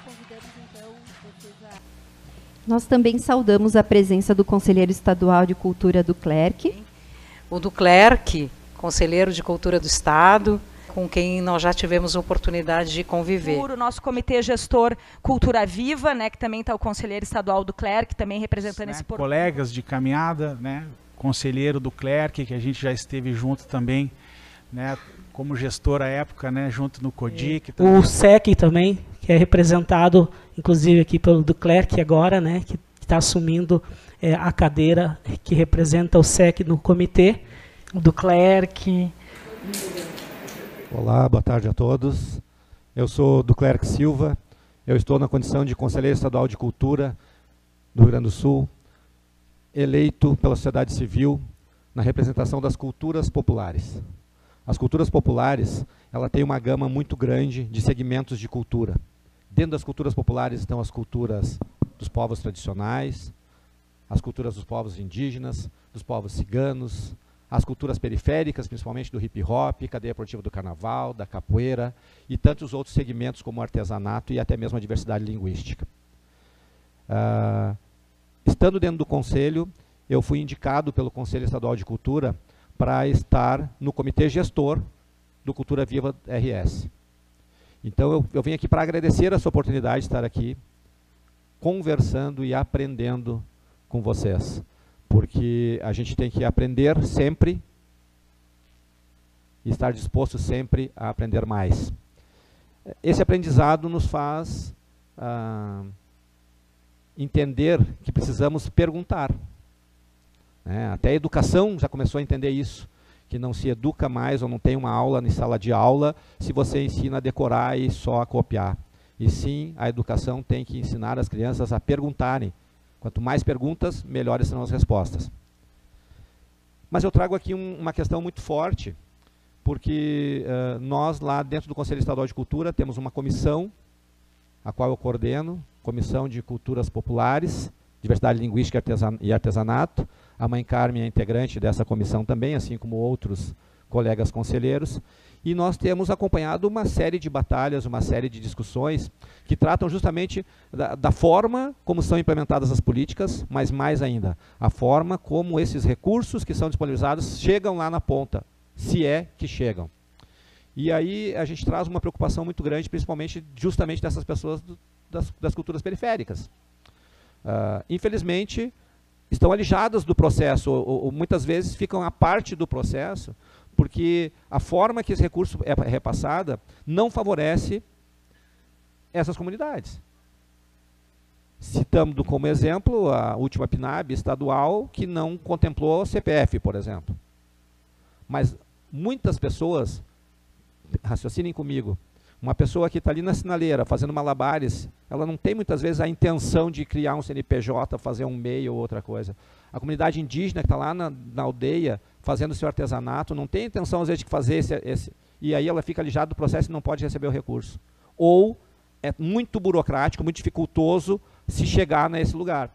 convidamos então vocês a... Nós também saudamos a presença do Conselheiro Estadual de Cultura do Clerc. O do Clerc, Conselheiro de Cultura do Estado, com quem nós já tivemos oportunidade de conviver. O nosso Comitê Gestor Cultura Viva, né, que também está o Conselheiro Estadual do Clerc, também representando esse portal. Colegas de caminhada, né, Conselheiro do Clerc, que a gente já esteve junto também, né, como gestor à época, né, junto no CODIC. O SEC também, que é representado, inclusive, aqui pelo do Clerc agora, né, que está assumindo a cadeira que representa o SEC no comitê. Do Clerc. Olá, boa tarde a todos. Eu sou do Clerc Silva, eu estou na condição de Conselheiro Estadual de Cultura do Rio Grande do Sul, eleito pela sociedade civil na representação das culturas populares. As culturas populares, ela tem uma gama muito grande de segmentos de cultura. Dentro das culturas populares estão as culturas dos povos tradicionais, as culturas dos povos indígenas, dos povos ciganos, as culturas periféricas, principalmente do hip hop, cadeia produtiva do carnaval, da capoeira e tantos outros segmentos como o artesanato e até mesmo a diversidade linguística. Estando dentro do Conselho, eu fui indicado pelo Conselho Estadual de Cultura para estar no Comitê Gestor do Cultura Viva RS. Então eu vim aqui para agradecer essa oportunidade de estar aqui, conversando e aprendendo com vocês. Porque a gente tem que aprender sempre e estar disposto sempre a aprender mais. Esse aprendizado nos faz entender que precisamos perguntar. Até a educação já começou a entender isso, que não se educa mais ou não tem uma aula em sala de aula se você ensina a decorar e só a copiar. E sim, a educação tem que ensinar as crianças a perguntarem. Quanto mais perguntas, melhores serão as respostas. Mas eu trago aqui uma questão muito forte, porque nós lá dentro do Conselho Estadual de Cultura temos uma comissão, a qual eu coordeno, Comissão de Culturas Populares, Diversidade Linguística e Artesanato. A mãe Carmen é integrante dessa comissão também, assim como outros colegas conselheiros. E nós temos acompanhado uma série de batalhas, uma série de discussões que tratam justamente da forma como são implementadas as políticas, mas mais ainda, a forma como esses recursos que são disponibilizados chegam lá na ponta, se é que chegam. E aí a gente traz uma preocupação muito grande, principalmente justamente dessas pessoas das culturas periféricas. Infelizmente, estão alijadas do processo, ou muitas vezes ficam à parte do processo, porque a forma que esse recurso é repassada não favorece essas comunidades. Citando como exemplo a última PNAB estadual, que não contemplou CPF, por exemplo. Mas muitas pessoas, raciocinem comigo, uma pessoa que está ali na sinaleira fazendo malabares, ela não tem muitas vezes a intenção de criar um CNPJ, fazer um MEI ou outra coisa. A comunidade indígena que está lá na aldeia fazendo seu artesanato, não tem intenção às vezes de fazer esse e aí ela fica alijada do processo e não pode receber o recurso. Ou é muito burocrático, muito dificultoso se chegar nesse lugar.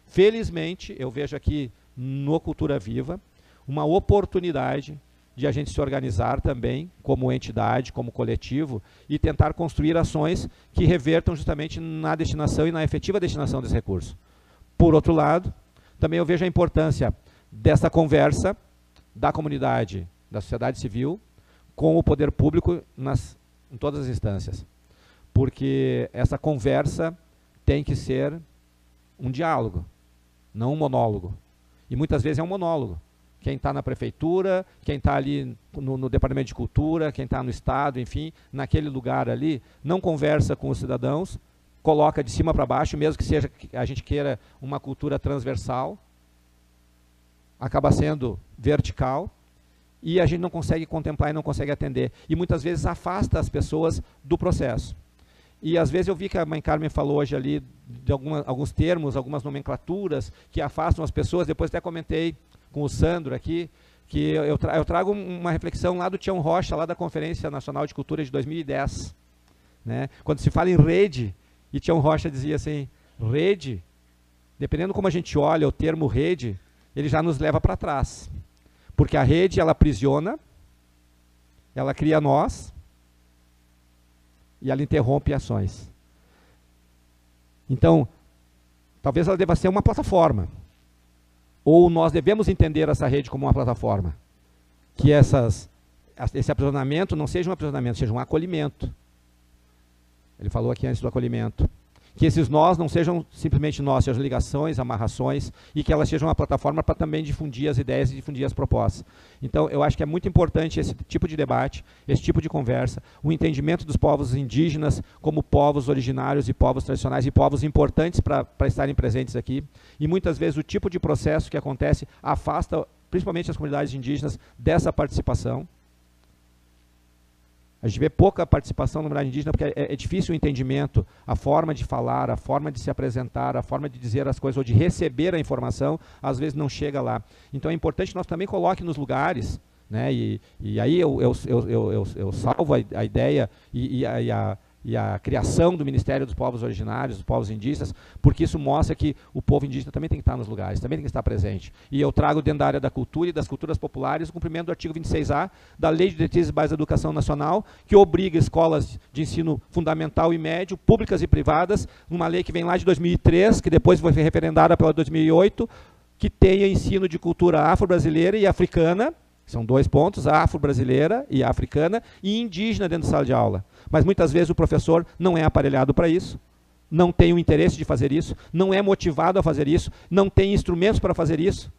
Felizmente, eu vejo aqui no Cultura Viva uma oportunidade de a gente se organizar também como entidade, como coletivo, e tentar construir ações que revertam justamente na destinação e na efetiva destinação desse recurso. Por outro lado, também eu vejo a importância dessa conversa da comunidade, da sociedade civil, com o poder público em todas as instâncias. Porque essa conversa tem que ser um diálogo, não um monólogo. E muitas vezes é um monólogo. Quem está na prefeitura, quem está ali no Departamento de Cultura, quem está no Estado, enfim, naquele lugar ali, não conversa com os cidadãos, coloca de cima para baixo, mesmo que a gente queira uma cultura transversal, acaba sendo vertical, e a gente não consegue contemplar e não consegue atender. E muitas vezes afasta as pessoas do processo. E às vezes eu vi que a mãe Carmen falou hoje ali de alguns termos, algumas nomenclaturas que afastam as pessoas. Depois até comentei com o Sandro aqui, que eu trago uma reflexão lá do Tião Rocha, lá da Conferência Nacional de Cultura de 2010. Né? Quando se fala em rede, e Tião Rocha dizia assim, rede, dependendo como a gente olha o termo rede, ele já nos leva para trás. Porque a rede, ela aprisiona, ela cria nós, e ela interrompe ações. Então, talvez ela deva ser uma plataforma. Ou nós devemos entender essa rede como uma plataforma. Que esse aprisionamento não seja um aprisionamento, seja um acolhimento. Ele falou aqui antes do acolhimento. Que esses nós não sejam simplesmente nós, sejam ligações, amarrações, e que elas sejam uma plataforma para também difundir as ideias e difundir as propostas. Então, eu acho que é muito importante esse tipo de debate, esse tipo de conversa, o entendimento dos povos indígenas como povos originários e povos tradicionais e povos importantes para estarem presentes aqui. E muitas vezes o tipo de processo que acontece afasta, principalmente as comunidades indígenas, dessa participação. A gente vê pouca participação na comunidade indígena porque é difícil o entendimento, a forma de falar, a forma de se apresentar, a forma de dizer as coisas ou de receber a informação, às vezes não chega lá. Então é importante que nós também coloquemos nos lugares, né, e aí eu salvo a ideia e a criação do Ministério dos Povos Originários, dos povos indígenas, porque isso mostra que o povo indígena também tem que estar nos lugares, também tem que estar presente. E eu trago dentro da área da cultura e das culturas populares o cumprimento do artigo 26A da Lei de Diretrizes Básicas da Educação Nacional, que obriga escolas de ensino fundamental e médio, públicas e privadas, numa lei que vem lá de 2003, que depois foi referendada pela 2008, que tenha ensino de cultura afro-brasileira e africana. São 2 pontos, a afro-brasileira e a africana, e indígena dentro da sala de aula. Mas muitas vezes o professor não é aparelhado para isso, não tem o interesse de fazer isso, não é motivado a fazer isso, não tem instrumentos para fazer isso.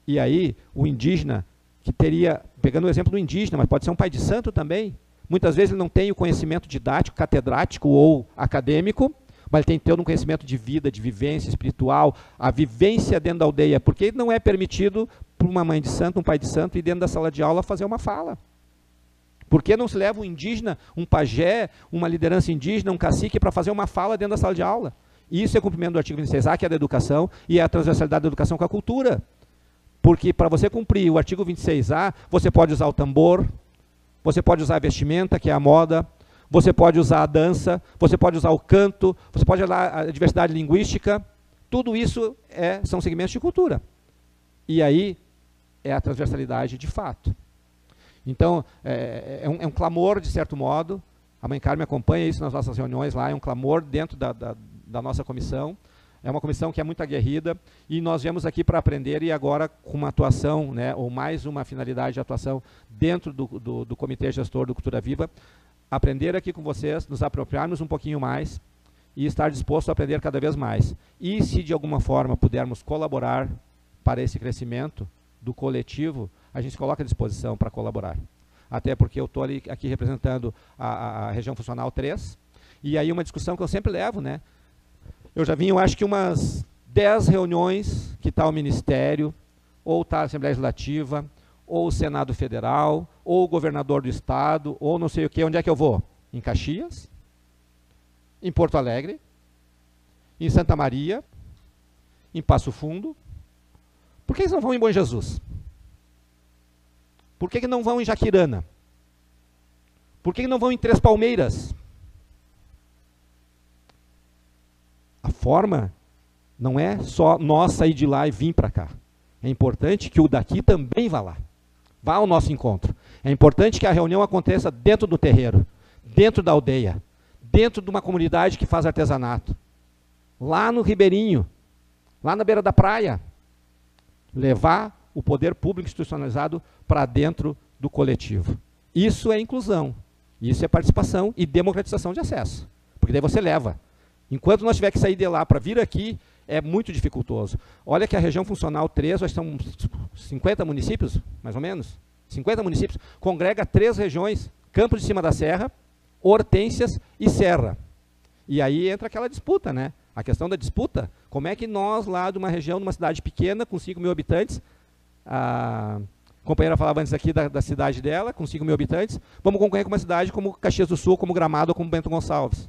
E aí, o indígena, que teria, pegando o exemplo do indígena, mas pode ser um pai de santo também, muitas vezes ele não tem o conhecimento didático, catedrático ou acadêmico, mas ele tem que ter um conhecimento de vida, de vivência espiritual, a vivência dentro da aldeia, porque não é permitido para uma mãe de santo, um pai de santo, ir dentro da sala de aula fazer uma fala. Por que não se leva um indígena, um pajé, uma liderança indígena, um cacique para fazer uma fala dentro da sala de aula? Isso é cumprimento do artigo 26A, que é da educação, e é a transversalidade da educação com a cultura. Porque para você cumprir o artigo 26A, você pode usar o tambor, você pode usar a vestimenta, que é a moda, você pode usar a dança, você pode usar o canto, você pode usar a diversidade linguística. Tudo isso são segmentos de cultura. E aí é a transversalidade de fato. Então, é um clamor, de certo modo. A mãe Carmen acompanha isso nas nossas reuniões lá, é um clamor dentro da nossa comissão. É uma comissão que é muito aguerrida e nós viemos aqui para aprender e agora com uma atuação, né, ou mais uma finalidade de atuação dentro do Comitê Gestor do Cultura Viva, aprender aqui com vocês, nos apropriarmos um pouquinho mais e estar disposto a aprender cada vez mais. E se de alguma forma pudermos colaborar para esse crescimento do coletivo, a gente se coloca à disposição para colaborar. Até porque eu estou aqui representando a região funcional 3, e aí uma discussão que eu sempre levo, né? Eu já vim, eu acho que umas 10 reuniões que está o Ministério, ou está a Assembleia Legislativa, ou o Senado Federal, ou o governador do Estado, ou não sei o quê. Onde é que eu vou? Em Caxias, em Porto Alegre, em Santa Maria, em Passo Fundo. Por que eles não vão em Bom Jesus? Por que não vão em Jaquirana? Por que não vão em Três Palmeiras? A forma não é só nós sair de lá e vir para cá. É importante que o daqui também vá lá. Vá ao nosso encontro. É importante que a reunião aconteça dentro do terreiro, dentro da aldeia, dentro de uma comunidade que faz artesanato. Lá no Ribeirinho, lá na beira da praia. Levar o poder público institucionalizado para dentro do coletivo. Isso é inclusão. Isso é participação e democratização de acesso. Porque daí você leva. Enquanto nós tiver que sair de lá para vir aqui, é muito dificultoso. Olha que a região funcional 3, nós são 50 municípios, mais ou menos, 50 municípios, congrega 3 regiões, Campos de Cima da Serra, Hortências e Serra. E aí entra aquela disputa, né? A questão da disputa, como é que nós lá de uma região, de uma cidade pequena, com 5 mil habitantes, a companheira falava antes aqui da cidade dela, com 5 mil habitantes, vamos concorrer com uma cidade como Caxias do Sul, como Gramado ou como Bento Gonçalves.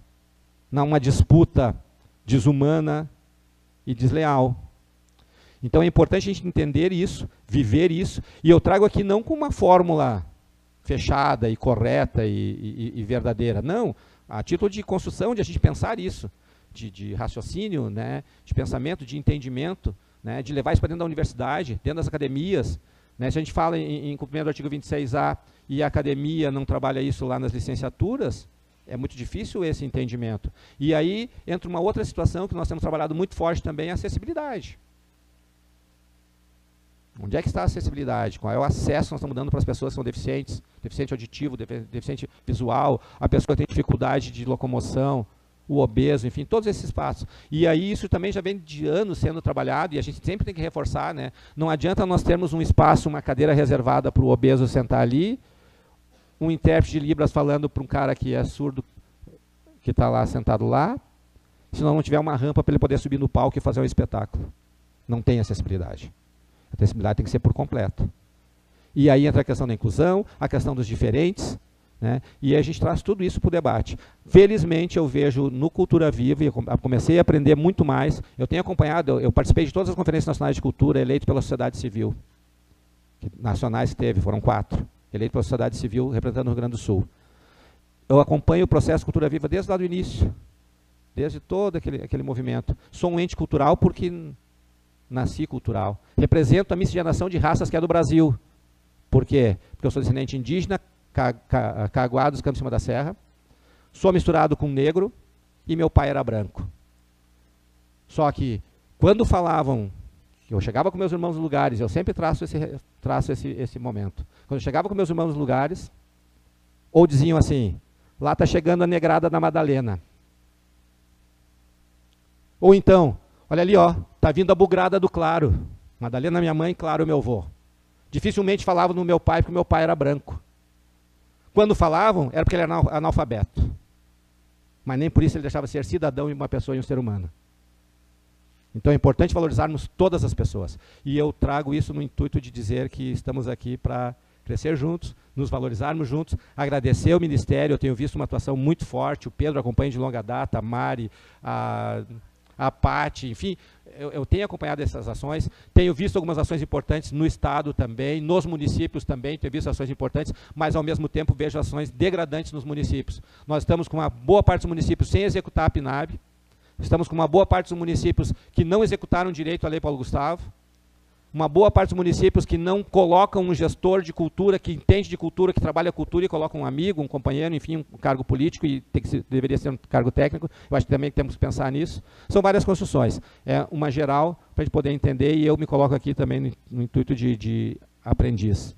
Não uma disputa desumana e desleal. Então é importante a gente entender isso, viver isso, e eu trago aqui não com uma fórmula fechada e correta e verdadeira, não, a título de construção, de a gente pensar isso, de raciocínio, né, de pensamento, de entendimento, né, de levar isso para dentro da universidade, dentro das academias, né, se a gente fala em cumprimento do artigo 26A e a academia não trabalha isso lá nas licenciaturas, É muito difícil esse entendimento. E aí entra uma outra situação que nós temos trabalhado muito forte também, a acessibilidade. Onde é que está a acessibilidade? Qual é o acesso que nós estamos dando para as pessoas que são deficientes? Deficiente auditivo, deficiente visual, a pessoa que tem dificuldade de locomoção, o obeso, enfim, todos esses passos. E aí isso também já vem de anos sendo trabalhado e a gente sempre tem que reforçar, né? Não adianta nós termos um espaço, uma cadeira reservada para o obeso sentar ali, um intérprete de Libras falando para um cara que é surdo, que está lá sentado lá, se não tiver uma rampa para ele poder subir no palco e fazer um espetáculo. Não tem acessibilidade. A acessibilidade tem que ser por completo. E aí entra a questão da inclusão, a questão dos diferentes, né? E a gente traz tudo isso para o debate. Felizmente eu vejo no Cultura Viva, e eu comecei a aprender muito mais, eu tenho acompanhado, eu participei de todas as conferências nacionais de cultura, eleito pela sociedade civil, nacionais que teve, foram 4, eleito pela sociedade civil, representando o Rio Grande do Sul. Eu acompanho o processo Cultura Viva desde lá do início, desde todo aquele movimento. Sou um ente cultural porque nasci cultural. Represento a miscigenação de raças que é do Brasil. Por quê? Porque eu sou descendente indígena, Caguá dos Campos de Cima da Serra, sou misturado com negro e meu pai era branco. Só que, quando falavam, eu chegava com meus irmãos nos lugares, eu sempre traço esse momento. Quando eu chegava com meus irmãos nos lugares, ou diziam assim, lá está chegando a negrada da Madalena. Ou então, olha ali, ó, está vindo a bugrada do Claro. Madalena minha mãe, Claro meu avô. Dificilmente falavam no meu pai, porque meu pai era branco. Quando falavam, era porque ele era analfabeto. Mas nem por isso ele deixava de ser cidadão e uma pessoa e um ser humano. Então é importante valorizarmos todas as pessoas. E eu trago isso no intuito de dizer que estamos aqui para crescer juntos, nos valorizarmos juntos, agradecer ao Ministério, eu tenho visto uma atuação muito forte, o Pedro acompanha de longa data, a Mari, a Pati, enfim, eu tenho acompanhado essas ações, tenho visto algumas ações importantes no Estado também, nos municípios também, tenho visto ações importantes, mas ao mesmo tempo vejo ações degradantes nos municípios. Nós estamos com uma boa parte dos municípios sem executar a PNAB, estamos com uma boa parte dos municípios que não executaram direito à Lei Paulo Gustavo, uma boa parte dos municípios que não colocam um gestor de cultura, que entende de cultura, que trabalha a cultura e coloca um amigo, um companheiro, enfim, um cargo político, e deveria ser um cargo técnico. Eu acho que também temos que pensar nisso. São várias construções. É uma geral para a gente poder entender, e eu me coloco aqui também no intuito de aprendiz.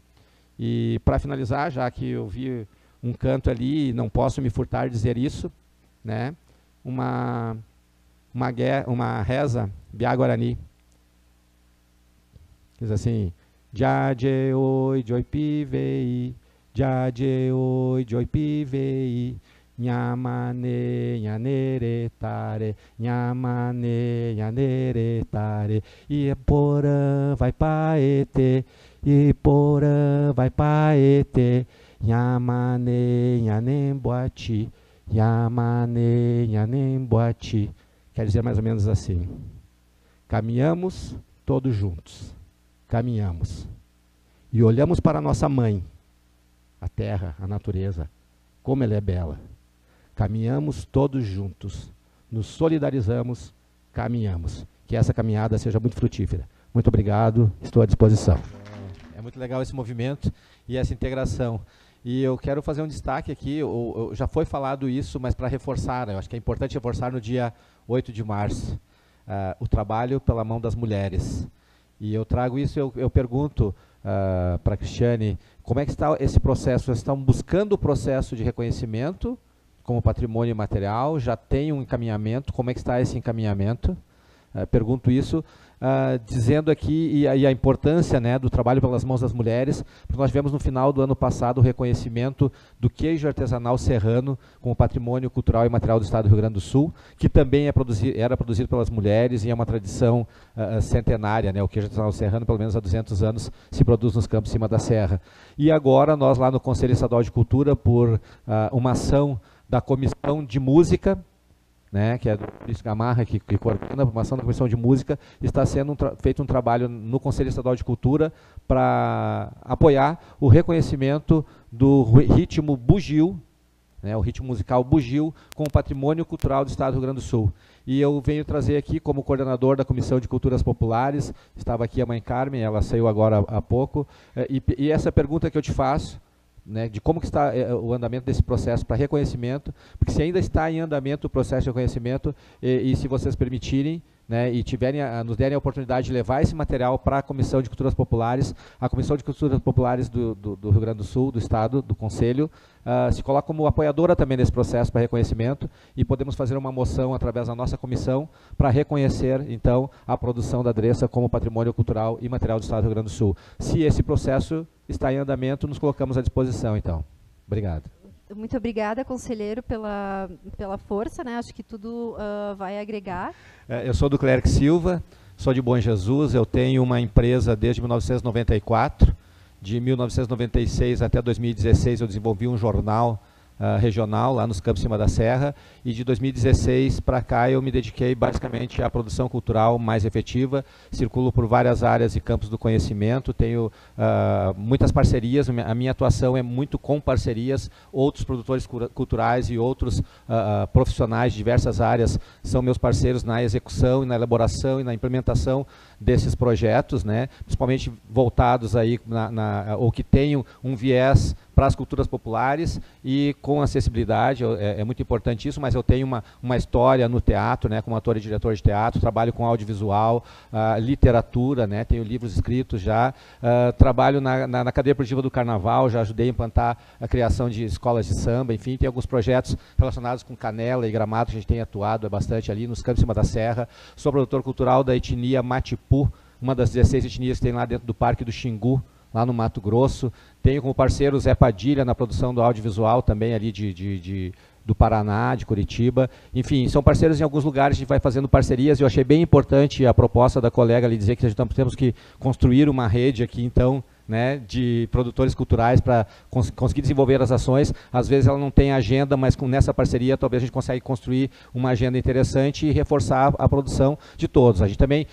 E para finalizar, já que eu vi um canto ali, e não posso me furtar de dizer isso, né? Uma reza, Biá Guarani, diz assim, Jade oi joy pivei, Jade oi joy pivei, Nhamane nhanere tare, Nhamane nhanere tare, e porã vai paete, e porã vai paete, Nhamane nhanemboati, Nhamane nhanemboati. Quer dizer mais ou menos assim, caminhamos todos juntos. Caminhamos e olhamos para a nossa mãe, a terra, a natureza, como ela é bela. Caminhamos todos juntos, nos solidarizamos, caminhamos. Que essa caminhada seja muito frutífera. Muito obrigado, estou à disposição. É muito legal esse movimento e essa integração. E eu quero fazer um destaque aqui, já foi falado isso, mas para reforçar, eu acho que é importante reforçar no dia 8 de março, o trabalho pela mão das mulheres. E eu trago isso, eu pergunto para a Cristiane, como é que está esse processo? Vocês estão buscando o processo de reconhecimento como patrimônio imaterial? Já tem um encaminhamento? Como é que está esse encaminhamento? Pergunto isso, dizendo aqui e a importância, né, do trabalho pelas mãos das mulheres, porque nós tivemos no final do ano passado o reconhecimento do queijo artesanal serrano como patrimônio cultural e material do Estado do Rio Grande do Sul, que também era produzido pelas mulheres e é uma tradição centenária, né, o queijo artesanal serrano, pelo menos há 200 anos, se produz nos Campos de Cima da Serra. E agora nós lá no Conselho Estadual de Cultura, por uma ação da Comissão de Música, né, que é do Luiz Gamarra, que coordena a formação da Comissão de Música, está sendo feito um trabalho no Conselho Estadual de Cultura para apoiar o reconhecimento do ritmo bugio, né, o ritmo musical bugio, como patrimônio cultural do Estado do Rio Grande do Sul. E eu venho trazer aqui como coordenador da Comissão de Culturas Populares, estava aqui a mãe Carmen, ela saiu agora há pouco, e essa pergunta que eu te faço, né, de como que está o andamento desse processo para reconhecimento, porque se ainda está em andamento o processo de reconhecimento, e se vocês permitirem, né, e nos derem a oportunidade de levar esse material para a Comissão de Culturas Populares, a Comissão de Culturas Populares do Rio Grande do Sul, do Estado, do Conselho, se coloca como apoiadora também desse processo para reconhecimento, e podemos fazer uma moção através da nossa comissão para reconhecer, então, a produção da Dressa como patrimônio cultural e material do Estado do Rio Grande do Sul. Se esse processo está em andamento, nos colocamos à disposição, então. Obrigado. Muito obrigada, conselheiro, pela força, né? Acho que tudo vai agregar. Eu sou do Cléric Silva, sou de Bom Jesus, eu tenho uma empresa desde 1994, de 1996 até 2016 eu desenvolvi um jornal regional lá nos Campos Cima da Serra, e de 2016 para cá eu me dediquei basicamente à produção cultural mais efetiva, circulo por várias áreas e campos do conhecimento, tenho muitas parcerias, a minha atuação é muito com parcerias, outros produtores culturais e outros profissionais de diversas áreas são meus parceiros na execução e na elaboração e na implementação desses projetos, né, principalmente voltados aí ou que tenham um viés para as culturas populares e com acessibilidade, é muito importante isso, mas eu tenho uma história no teatro, né, como ator e diretor de teatro, trabalho com audiovisual, literatura, né, tenho livros escritos já, trabalho na cadeia produtiva do Carnaval, já ajudei a implantar a criação de escolas de samba, enfim, tem alguns projetos relacionados com Canela e Gramado, que a gente tem atuado bastante ali nos Campos Cima da Serra, sou produtor cultural da etnia Matipu, uma das 16 etnias que tem lá dentro do Parque do Xingu, lá no Mato Grosso. Tenho como parceiro Zé Padilha na produção do audiovisual também ali do Paraná, de Curitiba. Enfim, são parceiros em alguns lugares, a gente vai fazendo parcerias. Eu achei bem importante a proposta da colega ali dizer que a gente temos que construir uma rede aqui, então, né, de produtores culturais para conseguir desenvolver as ações. Às vezes ela não tem agenda, mas nessa parceria talvez a gente consiga construir uma agenda interessante e reforçar a produção de todos. A gente também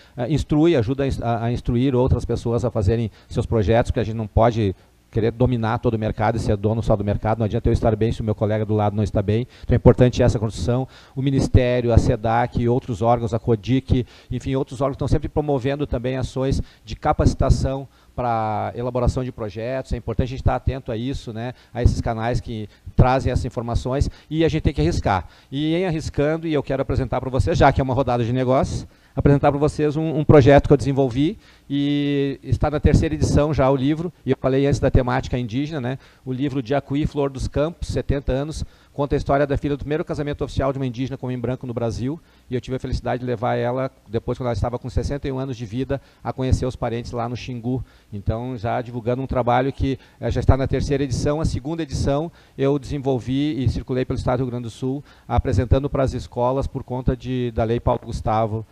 ajuda a instruir outras pessoas a fazerem seus projetos, porque a gente não pode querer dominar todo o mercado e ser dono só do mercado. Não adianta eu estar bem se o meu colega do lado não está bem. Então é importante essa construção. O Ministério, a SEDAC e outros órgãos, a CODIC, enfim, outros órgãos estão sempre promovendo também ações de capacitação para elaboração de projetos. É importante a gente estar atento a isso, né, a esses canais que trazem essas informações, e a gente tem que arriscar. E em arriscando, e eu quero apresentar para vocês, já que é uma rodada de negócios, apresentar para vocês um projeto que eu desenvolvi, e está na 3ª edição já o livro, e eu falei antes da temática indígena, né, o livro de Jacuí, Flor dos Campos, 70 anos, conta a história da filha do primeiro casamento oficial de uma indígena com homem branco no Brasil, e eu tive a felicidade de levar ela, depois quando ela estava com 61 anos de vida, a conhecer os parentes lá no Xingu. Então, já divulgando um trabalho que já está na 3ª edição. A 2ª edição eu desenvolvi e circulei pelo Estado do Rio Grande do Sul, apresentando para as escolas por conta da Lei Paulo Gustavo,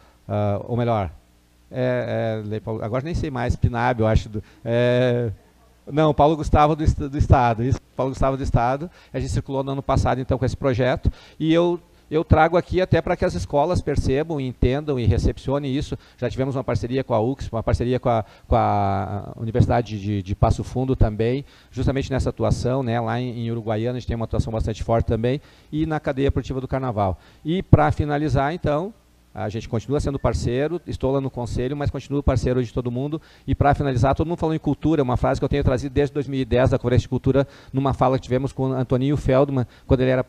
ou melhor, Lei Paulo, agora nem sei mais, PNAB, eu acho, não, Paulo Gustavo do Estado, isso, Paulo Gustavo do Estado. A gente circulou no ano passado, então, com esse projeto, e eu trago aqui até para que as escolas percebam, entendam e recepcionem isso. Já tivemos uma parceria com a UX, uma parceria com a Universidade de Passo Fundo também, justamente nessa atuação, né, lá em Uruguaiana a gente tem uma atuação bastante forte também, e na cadeia produtiva do Carnaval. E para finalizar, então, a gente continua sendo parceiro, estou lá no conselho, mas continuo parceiro de todo mundo. E para finalizar, todo mundo falou em cultura, uma frase que eu tenho trazido desde 2010 da Conferência de Cultura, numa fala que tivemos com o Antoninho Feldman, quando ele era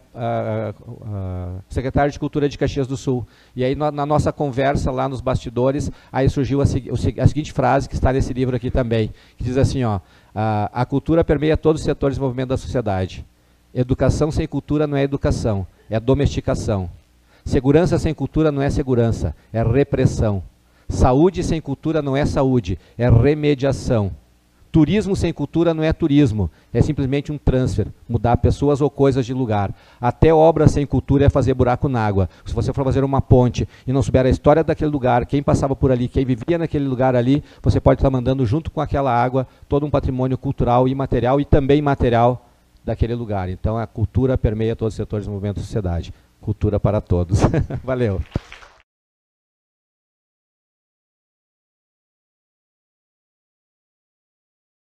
secretário de Cultura de Caxias do Sul. E aí, na nossa conversa lá nos bastidores, aí surgiu a seguinte frase, que está nesse livro aqui também, que diz assim, ó, a cultura permeia todos os setores de desenvolvimento da sociedade. Educação sem cultura não é educação, é domesticação. Segurança sem cultura não é segurança, é repressão. Saúde sem cultura não é saúde, é remediação. Turismo sem cultura não é turismo, é simplesmente um transfer, mudar pessoas ou coisas de lugar. Até obra sem cultura é fazer buraco na água. Se você for fazer uma ponte e não souber a história daquele lugar, quem passava por ali, quem vivia naquele lugar ali, você pode estar mandando junto com aquela água todo um patrimônio cultural, imaterial e também material daquele lugar. Então a cultura permeia todos os setores do movimento da sociedade. Cultura para todos. Valeu.